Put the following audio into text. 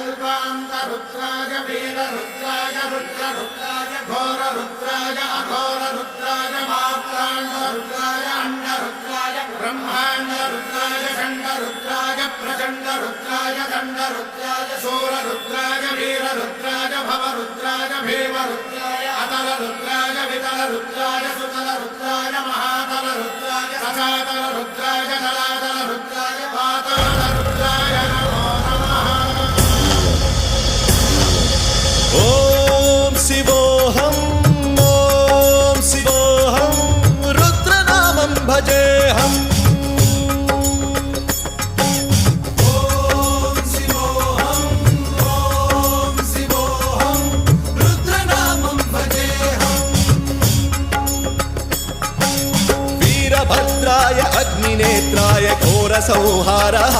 कल्पान्तरुद्राय वीररुद्राय रुद्ररुद्राय घोररुद्राय अघोररुद्राय मात्राण्डरुद्राय अण्डरुद्राय ब्रह्माण्डरुद्राय षण्डरुद्राय प्रचण्डरुद्राय दण्डरुद्राय शूररुद्राय वीररुद्राय भवरुद्राय भीमरुद्राय अतलरुद्राय वितलरुद्राय सुतलरुद्राय महातलरुद्राय सचातलरुद्राय जलातलरुद्राय पातालरुद्राय नमो नमः। ॐ शिवोऽहं रुद्रनामं भजेऽहम्। वीरभद्राय अग्निनेत्राय घोरसंहारः